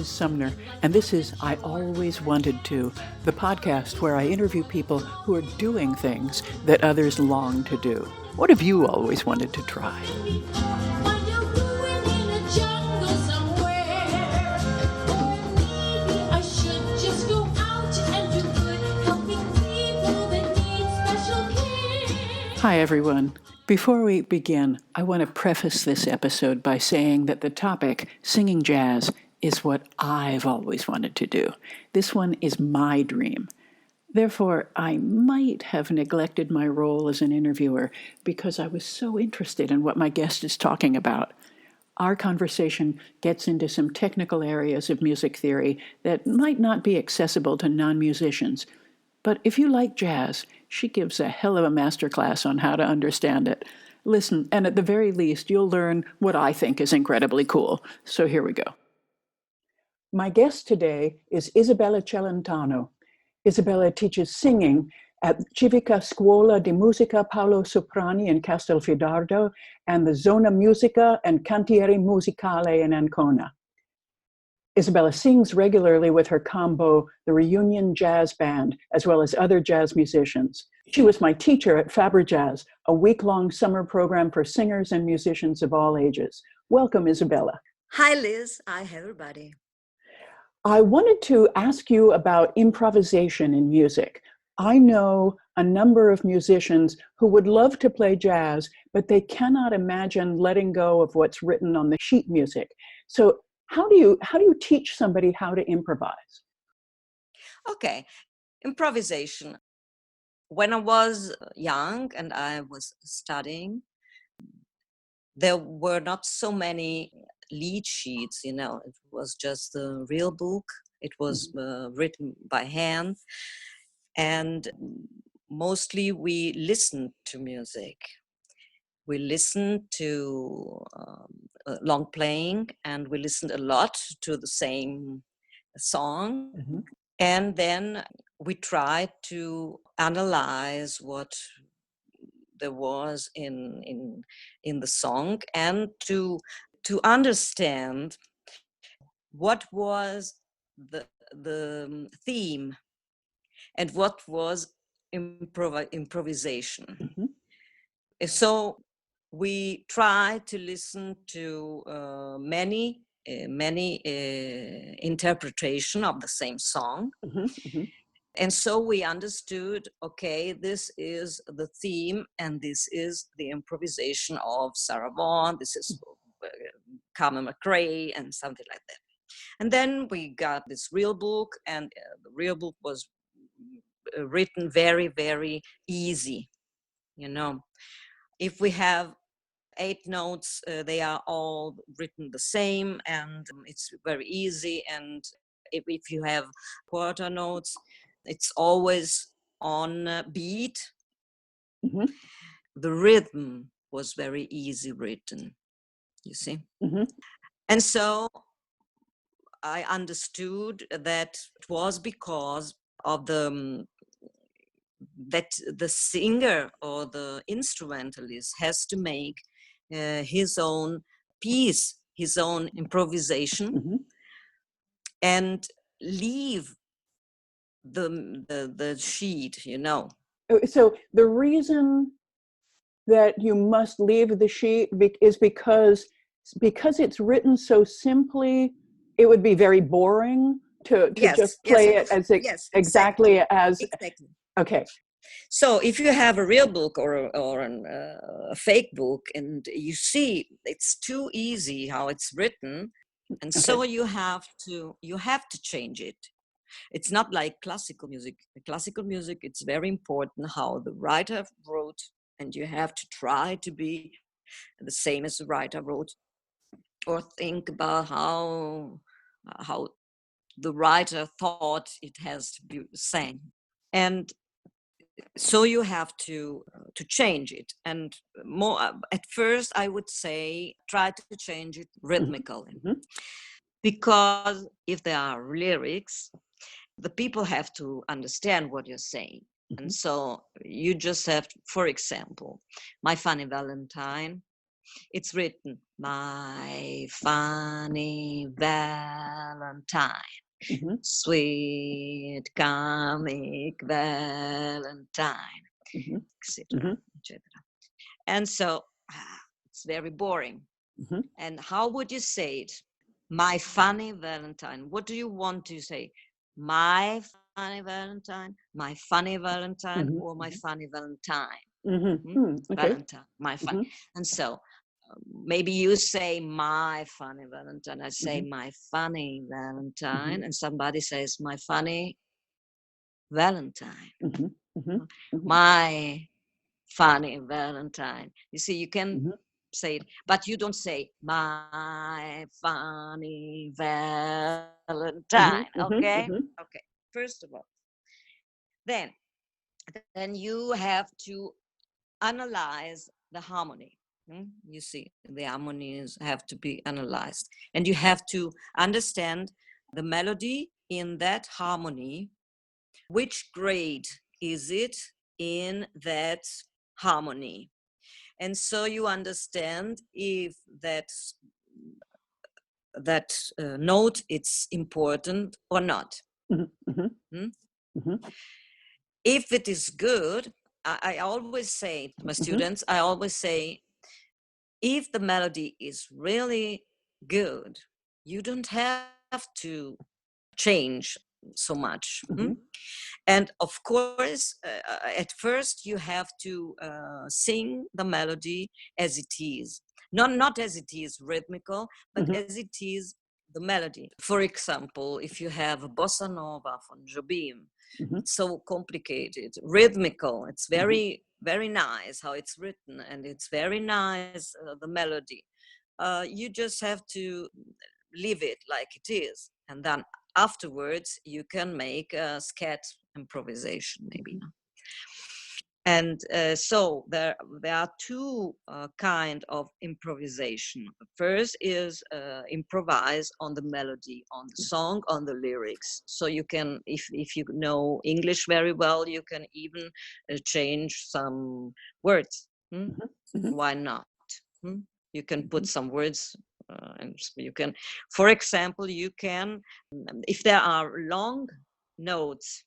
Liz Sumner, and this is I Always Wanted To, the podcast where I interview people who are doing things that others long to do. What have you always wanted to try? Hi, everyone. Before we begin, I want to preface this episode by saying that the topic, singing jazz, is what I've always wanted to do. This one is my dream. Therefore, I might have neglected my role as an interviewer because I was so interested in what my guest is talking about. Our conversation gets into some technical areas of music theory that might not be accessible to non-musicians. But if you like jazz, she gives a hell of a masterclass on how to understand it. Listen, and at the very least, you'll learn what I think is incredibly cool. So here we go. My guest today is Isabella Celentano. Isabella teaches singing at Civica, Scuola di Musica Paolo Soprani in Castelfidardo and the Zona Musica and Cantieri Musicale in Ancona. Isabella sings regularly with her combo, the Reunion Jazz Band, as well as other jazz musicians. She was my teacher at Fabrijazz, a week-long summer program for singers and musicians of all ages. Welcome, Isabella. Hi, Liz. Hi, everybody. I wanted to ask you about improvisation in music. I know a number of musicians who would love to play jazz, but they cannot imagine letting go of what's written on the sheet music. So how do you teach somebody how to improvise? Okay, improvisation. When I was young and I was studying, there were not so many lead sheets, It was just a real book. It was written by hand. And mostly we listened to music. We listened to long playing, and we listened a lot to the same song. Mm-hmm. And then we tried to analyze what there was in the song and to understand what was the theme and what was improvisation. Mm-hmm. So we try to listen to many interpretation of the same song. Mm-hmm. Mm-hmm. And so we understood, okay, this is the theme and this is the improvisation of Sarah Vaughan, this is Carmen McRae and something like that. And then we got this real book, and the real book was written very, very easy, If we have 8 notes, they are all written the same, and it's very easy. And if you have quarter notes, it's always on beat. Mm-hmm. The rhythm was very easy written, you see. Mm-hmm. And so I understood that it was because of that the singer or the instrumentalist has to make his own piece, his own improvisation, Mm-hmm. and leave the sheet, So the reason that you must leave the sheet is because it's written so simply, it would be very boring to just play it as exactly as. Exactly. Okay. So if you have a real book or a fake book, and you see it's too easy how it's written, and so you have to change it. It's not like classical music. Classical music, it's very important how the writer wrote, and you have to try to be the same as the writer wrote, or think about how the writer thought it has to be sang. And so you have to change it, and more at first I would say try to change it rhythmically. Mm-hmm. Because if there are lyrics, the people have to understand what you're saying. Mm-hmm. And so you just have to, for example, My Funny Valentine, it's written my funny Valentine, Mm-hmm. sweet comic Valentine, Mm-hmm. etc., Mm-hmm. etc. And so it's very boring. Mm-hmm. And how would you say it? My funny Valentine. What do you want to say? My funny Valentine, my funny Valentine, Mm-hmm. or my funny Valentine? Mm-hmm. Mm-hmm. Okay. Valentine, my funny. Mm-hmm. And so maybe you say my funny Valentine. I say Mm-hmm. my funny Mm-hmm. Valentine, and somebody says my funny Valentine. Mm-hmm. Mm-hmm. Mm-hmm. My funny Valentine. You see, you can Mm-hmm. say it, but you don't say my funny Valentine. Mm-hmm. Okay? Mm-hmm. Okay. First of all, then you have to analyze the harmony. You see, the harmonies have to be analyzed, and you have to understand the melody in that harmony. Which grade is it in that harmony? And so you understand if that note it's important or not. Mm-hmm. Hmm? Mm-hmm. If it is good, I always say to my Mm-hmm. students, I always say, if the melody is really good, you don't have to change so much. Mm-hmm. And of course, at first you have to sing the melody as it is. Not as it is rhythmical, but Mm-hmm. as it is the melody. For example, if you have a bossa nova from Jobim, Mm-hmm. it's so complicated, rhythmical. It's Mm-hmm. very nice how it's written, and it's very nice the melody. You just have to leave it like it is, and then afterwards you can make a scat improvisation maybe. And so there are two kind of improvisation. First is improvise on the melody, on the song, on the lyrics. So you can, if you know English very well, you can even change some words. Mm-hmm. Why not? You can put some words, and you can, for example, you can, if there are long notes,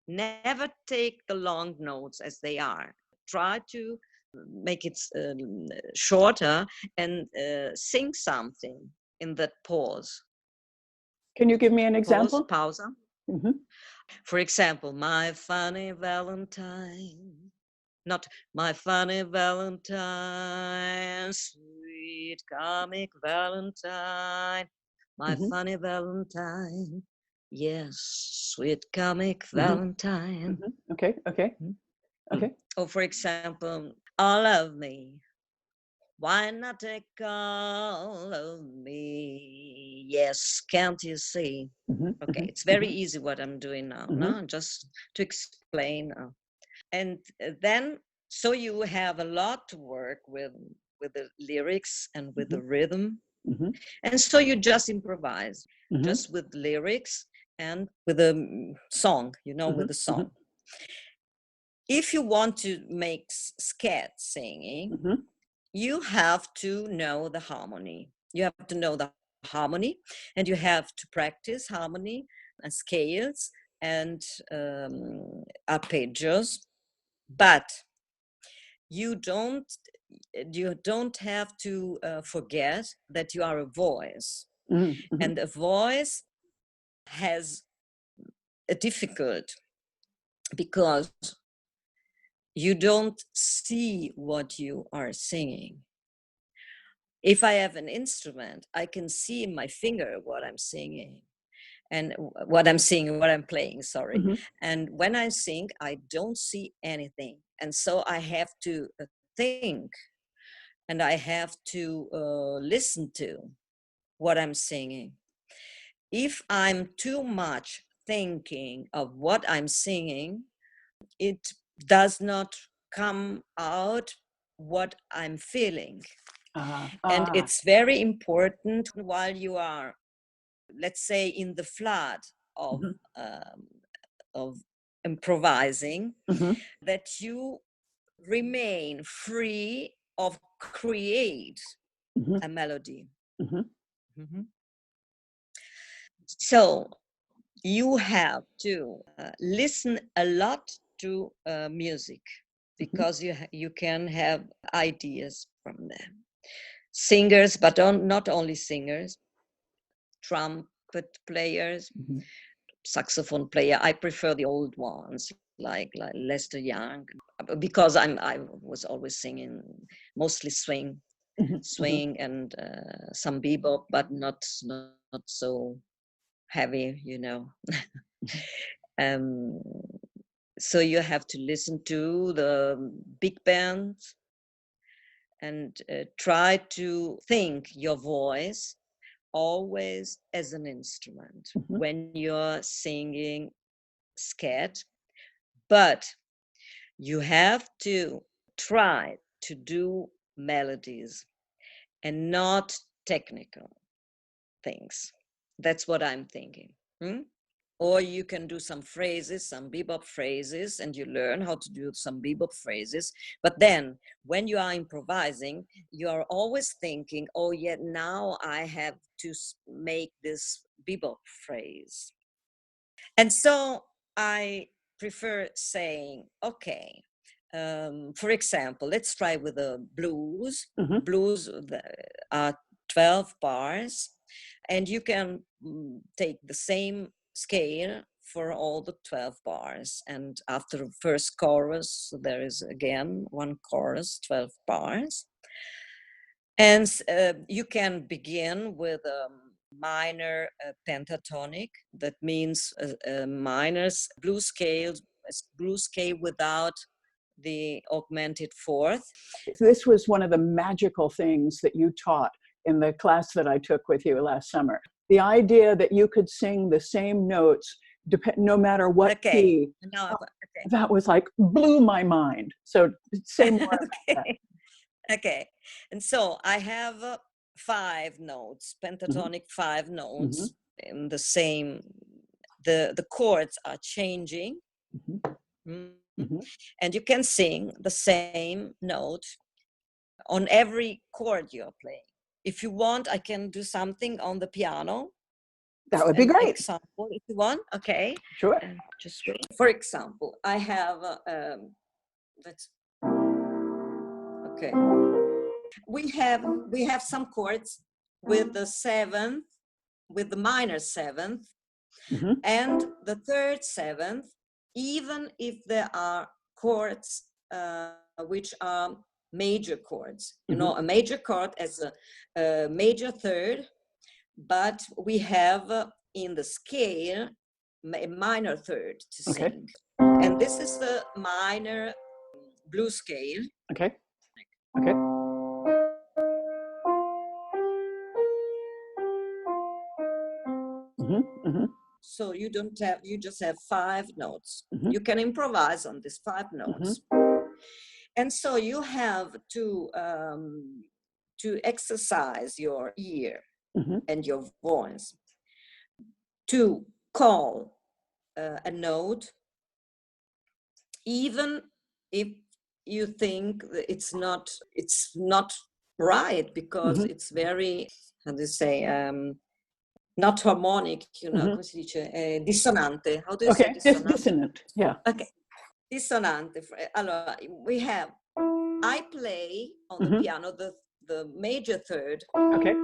never take the long notes as they are. Try to make it shorter, and sing something in that pause. Can you give me an example? Pause. Mm-hmm. For example, my funny Valentine. Not my funny Valentine, sweet comic Valentine, my Mm-hmm. funny Valentine, yes, sweet comic Mm-hmm. Valentine. Mm-hmm. Okay. Okay. Okay. Or for example, all of me, why not take all of me? Yes, can't you see? Mm-hmm. Okay, it's very Mm-hmm. easy what I'm doing now, Mm-hmm. no? Just to explain. And then, so you have a lot to work with the lyrics and with Mm-hmm. the rhythm. Mm-hmm. And so you just improvise, Mm-hmm. just with lyrics and with a song, Mm-hmm. with the Mm-hmm. song. If you want to make scat singing, Mm-hmm. you have to know the harmony. You have to know the harmony, and you have to practice harmony and scales and arpeggios. But you don't have to forget that you are a voice, Mm-hmm. and a voice has a difficult, because you don't see what you are singing. If I have an instrument, I can see in my finger what I'm singing, and what I'm playing, sorry. Mm-hmm. And when I sing, I don't see anything, and so I have to think, and I have to listen to what I'm singing. If I'm too much thinking of what I'm singing, it does not come out what I'm feeling. And it's very important while you are, let's say, in the flood of Mm-hmm. um, of improvising, Mm-hmm. that you remain free of create a melody. Mm-hmm. So you have to listen a lot to music, because you can have ideas from them. Singers, but not only singers, trumpet players, saxophone player. I prefer the old ones, like Lester Young, because I was always singing mostly swing and some bebop, but not so heavy, so you have to listen to the big bands and try to think your voice always as an instrument when you're singing scat, but you have to try to do melodies and not technical things. That's what I'm thinking. Or you can do some phrases, some bebop phrases, and you learn how to do some bebop phrases. But then when you are improvising, you are always thinking, oh yeah, now I have to make this bebop phrase. And so I prefer saying, okay, for example, let's try with the blues. Blues are 12 bars, and you can take the same scale for all the 12 bars. And after the first chorus, there is again one chorus, 12 bars. And you can begin with minor pentatonic. That means minors blues scale without the augmented fourth. This was one of the magical things that you taught in the class that I took with you last summer. The idea that you could sing the same notes no matter what key. That was like blew my mind. So say more about that. Okay, and so I have 5 notes, pentatonic 5 notes in the same. The chords are changing, and you can sing the same note on every chord you're playing. If you want, I can do something on the piano. That would be great. Example, if you want. Okay. Sure. Just wait. For example, I have okay. We have some chords with the 7th, with the minor 7th, and the third 7th, even if there are chords which are major chords. You know, a major chord as a major third, but we have in the scale a minor third to sing. And this is the minor blues scale. Okay. So you just have 5 notes. You can improvise on these 5 notes. And so you have to exercise your ear and your voice to call a note, even if you think it's not right, because it's very, how do you say, not harmonic, come si dice? Dissonante. How do you say dissonante? Dissonant, yeah. Okay, dissonante. Allora, I play on the piano the major third. Okay.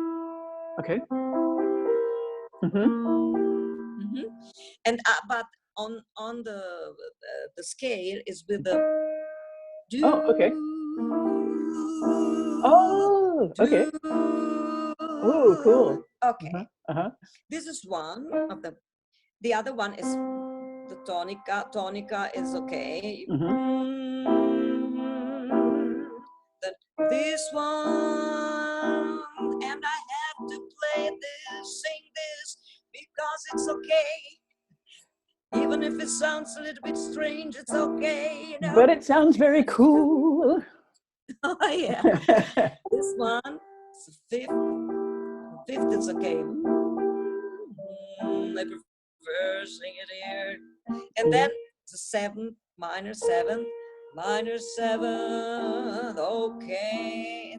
And but on the scale is with the. Oh, okay. Oh, okay. Oh, cool. Okay. This is one of them. The other one is the tonica. Tonica is okay. Then this one, and I have to play this, sing this, because it's okay. Even if it sounds a little bit strange, it's okay. But it sounds very cool. Oh yeah. This one is the 5th. 5th is okay. I prefer sing it here. And then the 7th, minor 7th, minor 7th. Okay,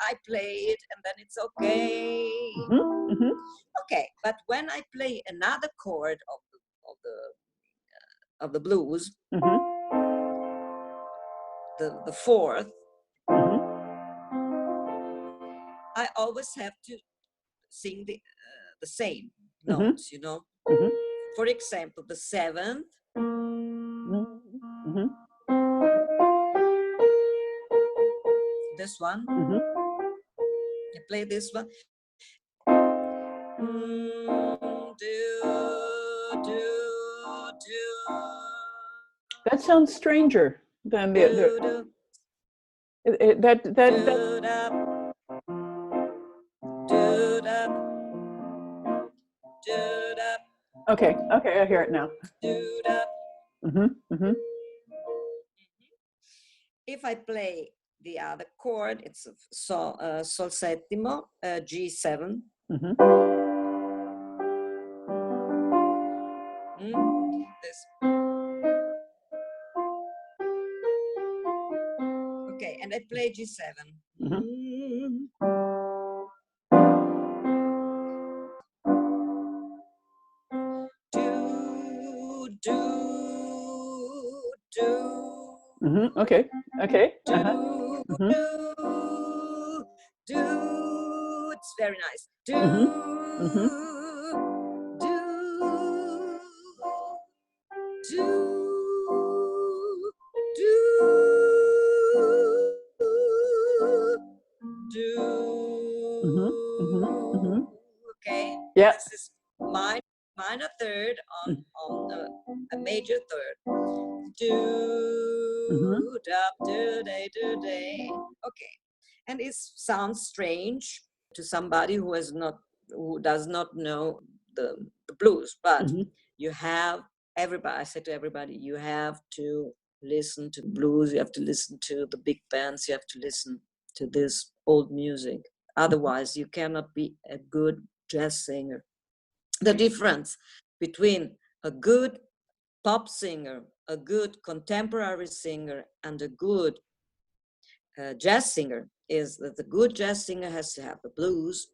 I play it, and then it's okay. Okay, but when I play another chord of the blues, the fourth, I always have to sing the same notes, you know. For example, the seventh. This one. I play this one. That sounds stranger than that. Okay, I hear it now. If I play the other chord, it's sol settimo, G7. This. Okay, and I play G7. Okay. It's very nice. Okay. Yeah. This is minor third on a major third. Okay, and it sounds strange to somebody who does not know the blues, but you have everybody. I said to everybody, you have to listen to blues. You have to listen to the big bands. You have to listen to this old music. Otherwise, you cannot be a good jazz singer. The difference between a good pop singer, a good contemporary singer, and a good jazz singer is that the good jazz singer has to have the blues.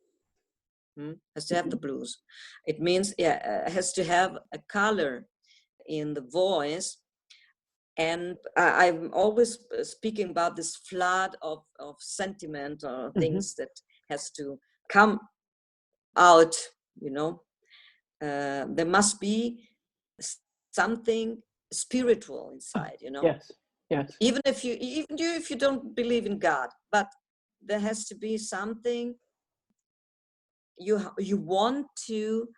Has to have the blues. It means, has to have a color in the voice. And I'm always speaking about this flood of sentiment or things that has to come out, you know. There must be something spiritual inside, you know. Yes. Even if you don't believe in God, but there has to be something you want to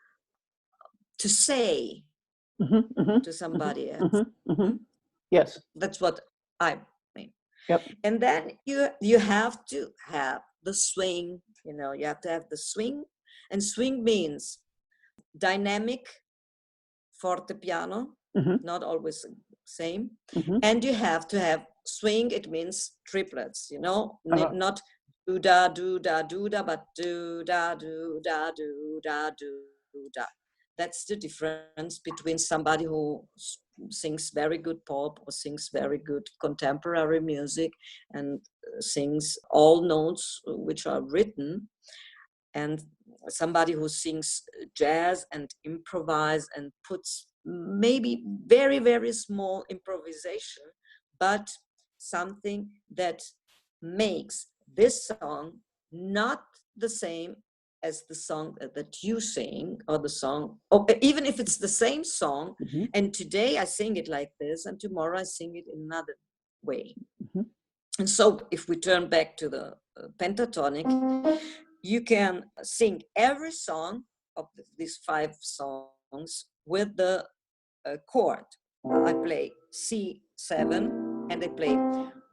say to somebody else. Yes. That's what I mean. Yep. And then you have to have the swing, you know, you have to have the swing. And swing means dynamic forte piano, not always the same. And you have to have swing, it means triplets, you know, not do da do da do da, but do da do da do da do da. That's the difference between somebody who sings very good pop or sings very good contemporary music and sings all notes which are written, and somebody who sings jazz and improvise and puts maybe very, very small improvisation, but something that makes this song not the same as the song that you sing, or the song, or even if it's the same song, and today I sing it like this and tomorrow I sing it in another way. And so if we turn back to the pentatonic, you can sing every song of these 5 songs with the chord. I play C7 and I play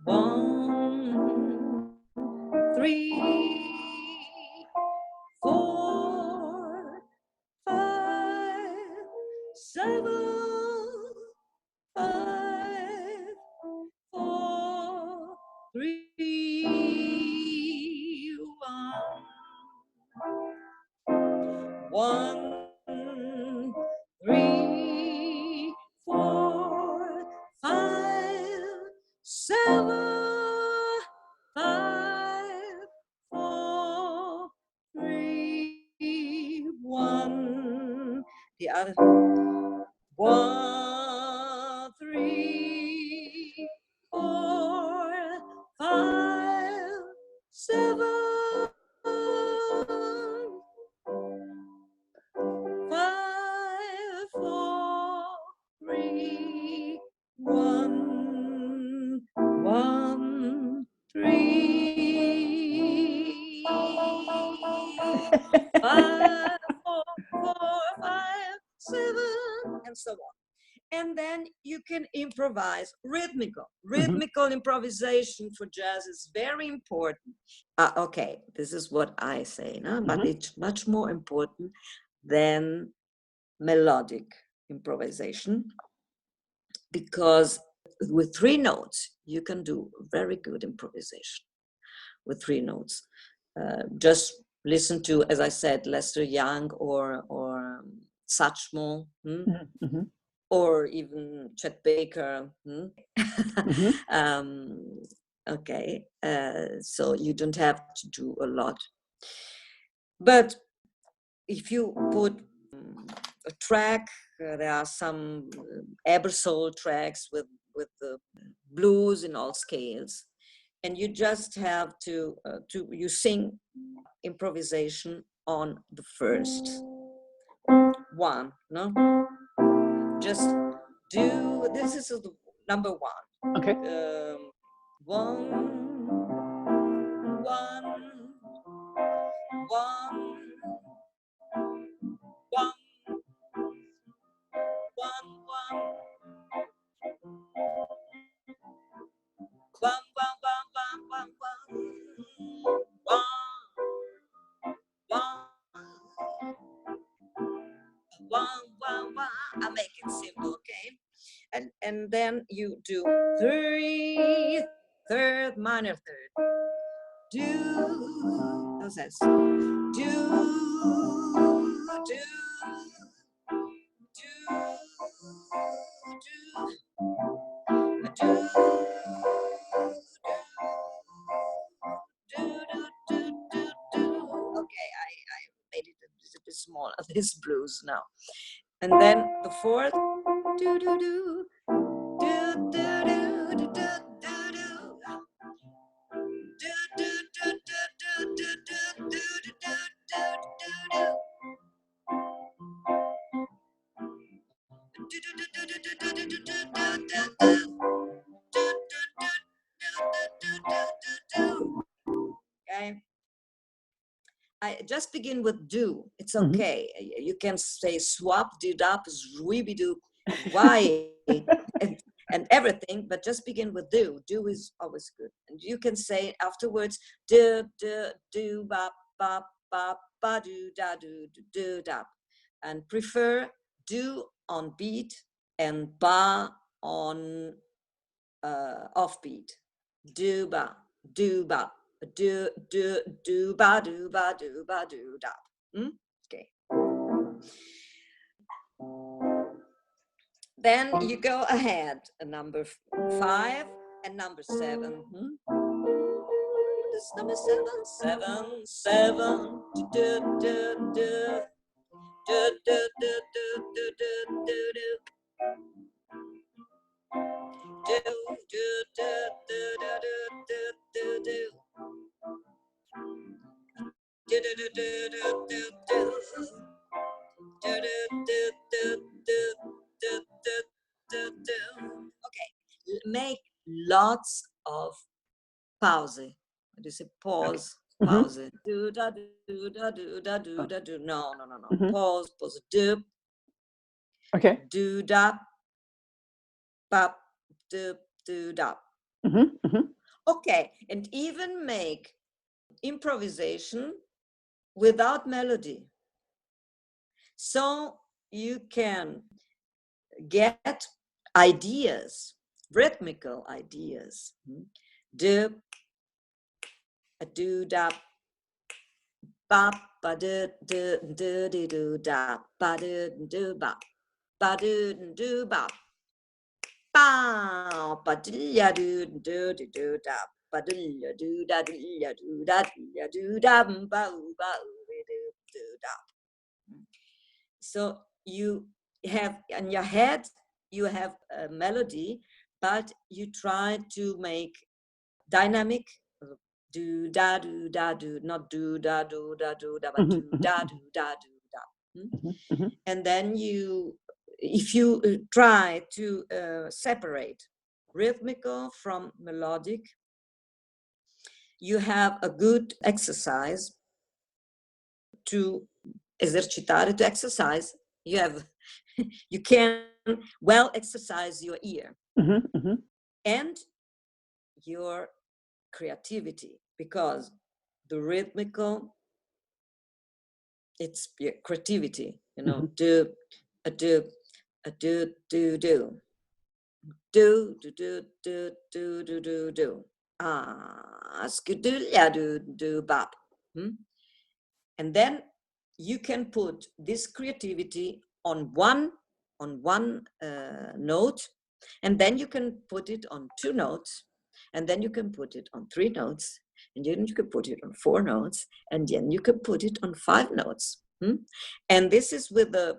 1, 3, 4, 5, 7, 5, 4, 3, 1, 3, 4, 5, 7, 5, other. 1, 3, 4, 5, 7, 5, 4, 3, 1, 1, 3, 5, 4, 5, 7, and so on. And then you can improvise rhythmical improvisation for jazz is very important. Okay, this is what I say, no? But it's much more important than melodic improvisation, because with 3 notes you can do very good improvisation with 3 notes. Just listen to, as I said, Lester Young or Satchmo, or even Chet Baker. Okay, so you don't have to do a lot. But if you put a track, there are some Ebersol tracks with the blues in all scales, and you just have to you sing improvisation on the first one, no? Just do, this is the number 1. Okay. 1, 1, 1, 1, 1. I make it simple, okay? And then you do 3, third, minor third. Do, how's that? Do, okay, I made it a bit smaller, this blues now. And then the fourth, do do do do do do do do okay. I just begin with do. It's okay. You can say swap, do, dap, zwibi, do, why, and everything, but just begin with do. Do is always good. And you can say afterwards, do, ba, ba, ba, ba, do, da, do, da. And prefer do on beat and ba on offbeat. Do, ba, do, ba. Do ba do ba do ba do da. Okay. Then you go ahead, number 5 and number 7. This is number 7, 7. Do do do do do do do do do do do. Do do do do do do do. Do do do do do do do. Okay, make lots of pause. What do you say? Pause, pause. Do da do da do da do da do. No. Pause, pause. Do. Okay. Do da. Bap. Do da. Okay, and even make improvisation without melody. So you can get ideas, rhythmical ideas. Do, da, ba, ba, do, da, ba, do, ba, ba, ba, ba, do, da, ba, do, da, ba, do, da. So you have in your head, you have a melody, but you try to make dynamic, do da do da do, not do da do da do da, but do da do da do da. And then if you try to separate rhythmical from melodic, you have a good exercise to esercitare, to exercise. You can well exercise your ear and your creativity, because the rhythmical, it's creativity, do a do a do do do do do do do do do do do skudulya do bap. And then you can put this creativity on one note, and then you can put it on 2 notes, and then you can put it on 3 notes, and then you can put it on 4 notes, and then you can put it on 5 notes. And this is with the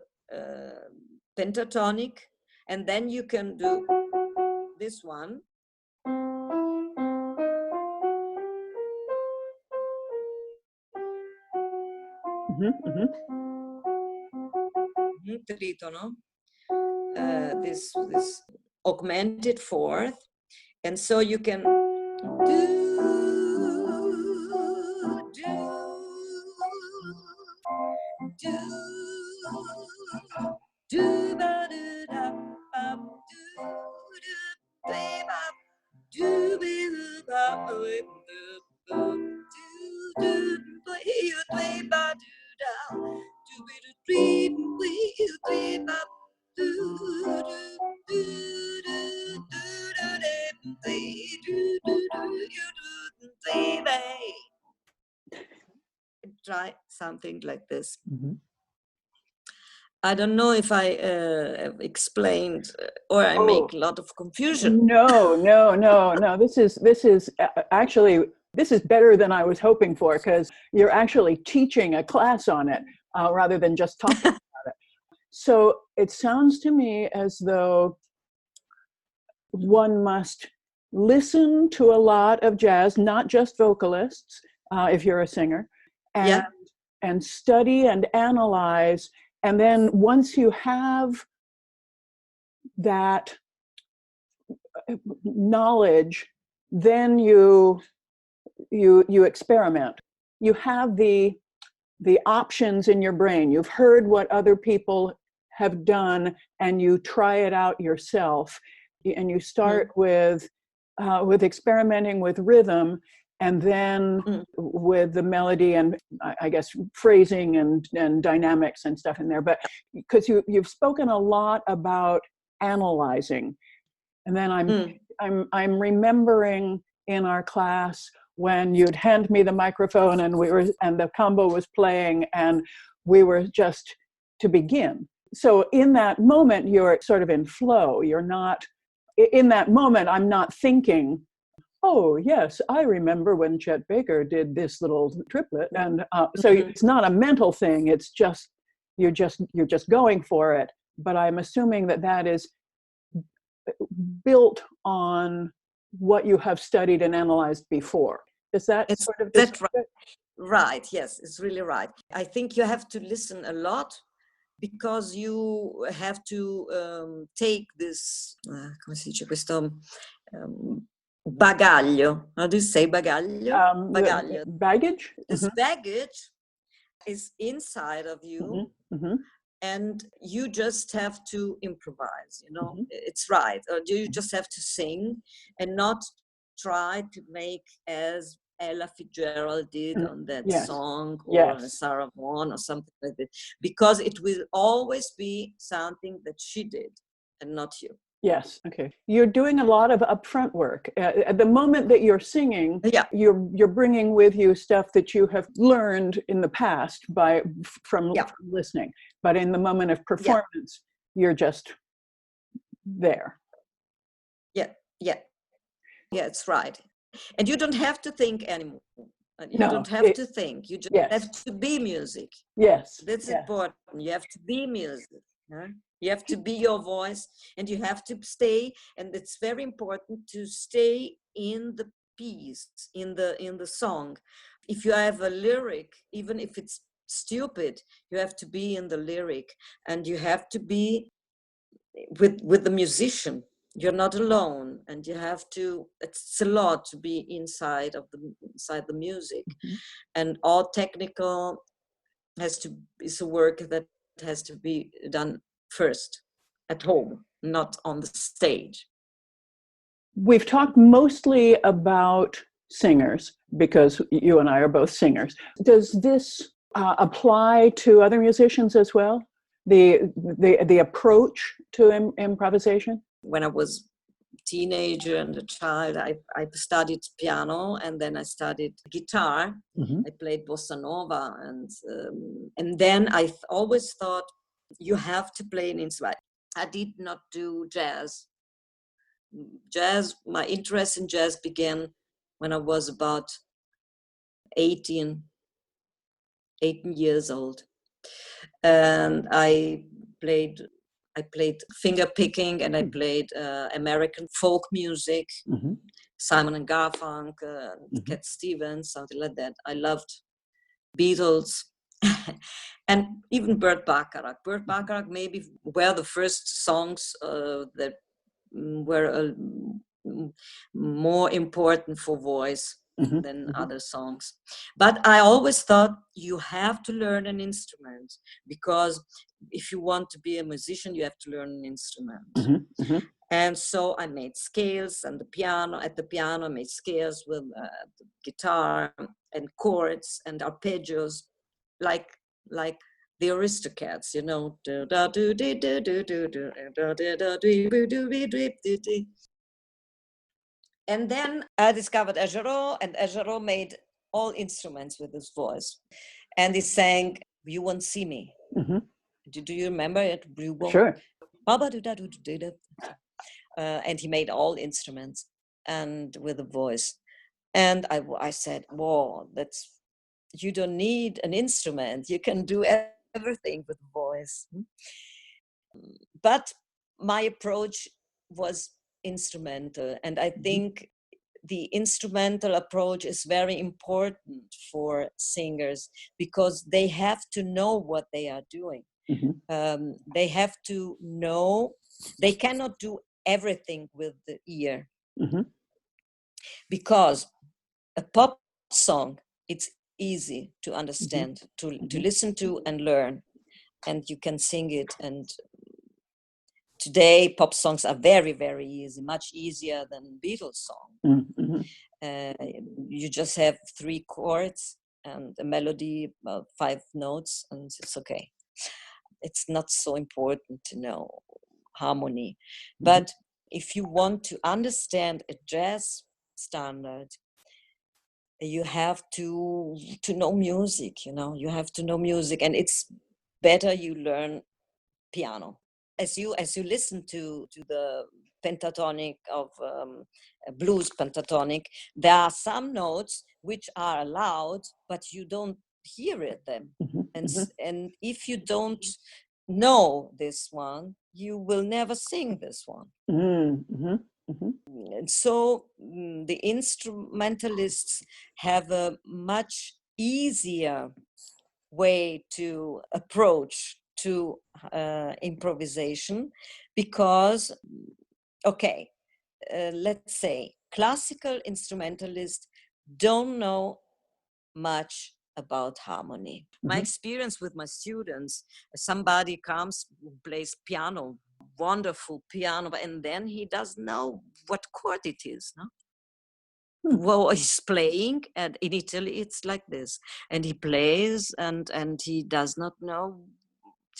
pentatonic, and then you can do this one. Tritono, this augmented fourth, and so you can try something like this. I don't know if I have explained or I make a lot of confusion. No. This is actually, this is better than I was hoping for, because you're actually teaching a class on it rather than just talking about it. So it sounds to me as though one must listen to a lot of jazz, not just vocalists, if you're a singer, and study and analyze. And then once you have that knowledge, then you experiment. You have the options in your brain. You've heard what other people have done, and you try it out yourself. And you start with experimenting with rhythm, and then with the melody and I guess phrasing and dynamics and stuff in there. But because you've spoken a lot about analyzing, and then I'm remembering in our class when you'd hand me the microphone and the combo was playing, and we were just to begin. So in that moment, you're sort of in flow. You're not in that moment. I'm not thinking, oh yes, I remember when Chet Baker did this little triplet, and so it's not a mental thing. It's just you're just going for it. But I'm assuming that is built on what you have studied and analyzed before. Is that sort of that's right? Right. Yes, it's really right. I think you have to listen a lot, because you have to take this, come si dice questo, bagaglio. How do you say bagaglio? Bagaglio. Baggage? This baggage is inside of you, and you just have to improvise, it's right. Or you just have to sing and not try to make as Ella Fitzgerald did on that song, or Sarah Vaughan or something like that, because it will always be something that she did and not you. Yes. Okay. You're doing a lot of upfront work. At the moment that you're singing, you're bringing with you stuff that you have learned in the past from listening. But in the moment of performance, you're just there. Yeah, it's right. And you don't have to think anymore. You don't have to think. You just have to be music. Yes. That's important. You have to be music. Huh? You have to be your voice, and you have to stay, and it's very important to stay in the piece, in the song. If you have a lyric, even if it's stupid, you have to be in the lyric, and you have to be with the musician. You're not alone, and you have to, it's a lot to be inside the music. And all technical is a work that has to be done first at home, not on the stage. We've talked mostly about singers because you and I are both singers. Does this apply to other musicians as well? The approach to improvisation? When I was a teenager and a child, I studied piano, and then I studied guitar. I played bossa nova, and then I always thought you have to play an instrument. I did not do jazz. My interest in jazz began when I was about 18 years old, and I played finger picking, and I played American folk music, Simon and Garfunkel, Cat Stevens, something like that. I loved Beatles, and even Burt Bacharach. Burt Bacharach maybe were the first songs that were more important for voice than other songs. But I always thought you have to learn an instrument, because if you want to be a musician, you have to learn an instrument. And so I made scales, and at the piano I made scales with the guitar, and chords and arpeggios, like the Aristocats, you know. And then I discovered Agereau, and Agereau made all instruments with his voice. And he sang "You Won't See Me." Do you remember it? Sure. And he made all instruments and with a voice. And I said, "Whoa, you don't need an instrument. You can do everything with voice." But my approach was instrumental, and I think the instrumental approach is very important for singers, because they have to know what they are doing. They have to know they cannot do everything with the ear, because a pop song, it's easy to understand, to listen to and learn, and you can sing it. And today pop songs are very, very easy, much easier than Beatles song. You just have 3 chords and a melody, 5 notes, and it's okay. It's not so important to know harmony. But if you want to understand a jazz standard, you have to know music, you have to know music, and it's better you learn piano. As you listen to the pentatonic of blues pentatonic, there are some notes which are allowed, but you don't hear them. And if you don't know this one, you will never sing this one. And so the instrumentalists have a much easier way to approach to improvisation, because let's say classical instrumentalists don't know much about harmony. My experience with my students, somebody comes who plays piano, wonderful piano, and then he doesn't know what chord it is, no? Well, he's playing, and in Italy it's like this, and he plays, and he does not know,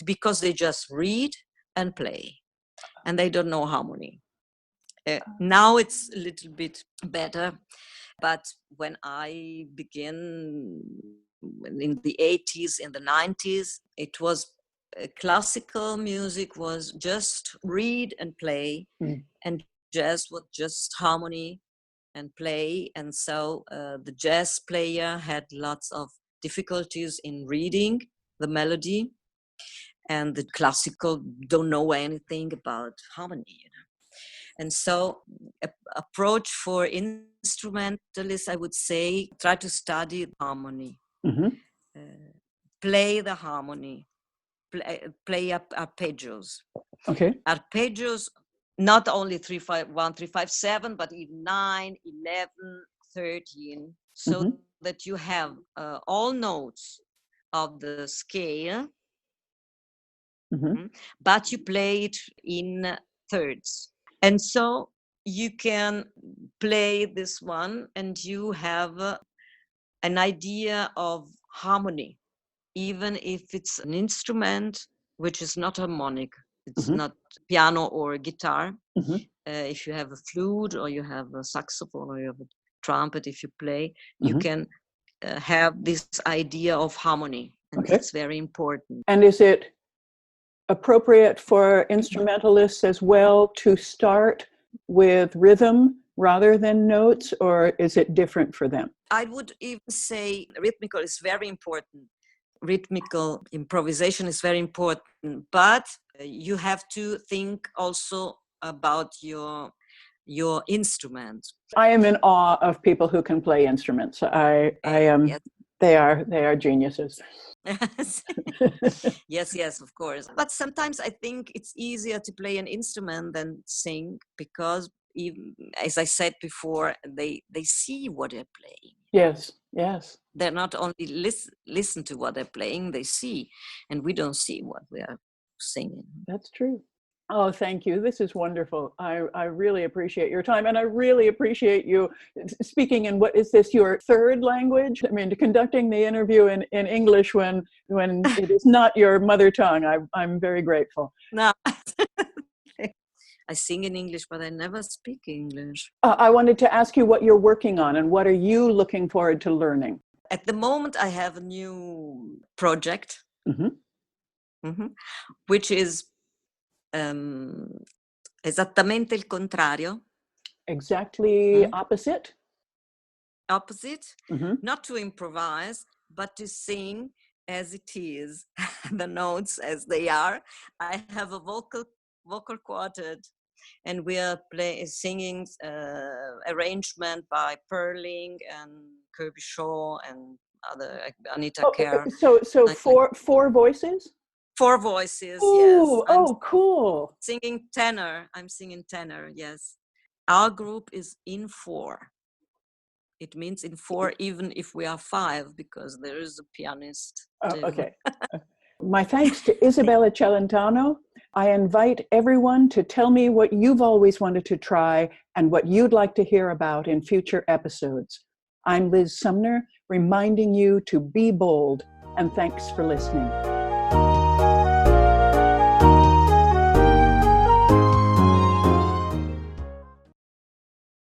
because they just read and play, and they don't know harmony. Now it's a little bit better, but when I began in the 80s, in the 90s, it was classical music was just read and play, and jazz was just harmony and play. And so the jazz player had lots of difficulties in reading the melody, and the classical don't know anything about harmony. And so approach for instrumentalists, I would say, try to study harmony, play the harmony, play arpeggios. Okay. Arpeggios, not only 3, 5, 1, 3, 5, 7, but even 9, 11, 13, so that you have all notes of the scale, but you play it in thirds. And so you can play this one and you have an idea of harmony, even if it's an instrument which is not harmonic. It's not piano or guitar. If you have a flute or you have a saxophone or you have a trumpet, if you play, you can have this idea of harmony. And it's very important. And is it appropriate for instrumentalists as well to start with rhythm rather than notes, or is it different for them? I would even say rhythmical is very important. Rhythmical improvisation is very important, but you have to think also about your instrument. I am in awe of people who can play instruments. I am. Yes. They are geniuses. Yes, of course. But sometimes I think it's easier to play an instrument than sing, because even, as I said before, they see what they're playing. Yes. They're not only listen to what they're playing, they see, and we don't see what we are singing. That's true. Oh, thank you. This is wonderful. I really appreciate your time, and I really appreciate you speaking in, what is this, your third language? I mean, conducting the interview in English when it is not your mother tongue. I'm very grateful. No. I sing in English, but I never speak English. I wanted to ask you what you're working on and what are you looking forward to learning? At the moment, I have a new project, which is esattamente il contrario. Exactly opposite? Opposite. Not to improvise, but to sing as it is, the notes as they are. I have a vocal quartet, and we are singing arrangement by Perling and Kirby Shaw and other Anita Kerr. So four voices? 4 voices. Ooh, yes. Cool. Singing tenor. I'm singing tenor. Yes. Our group is in 4. It means in 4, even if we are 5, because there is a pianist. Okay. My thanks to Isabella Celentano. I invite everyone to tell me what you've always wanted to try and what you'd like to hear about in future episodes. I'm Liz Sumner, reminding you to be bold, and thanks for listening.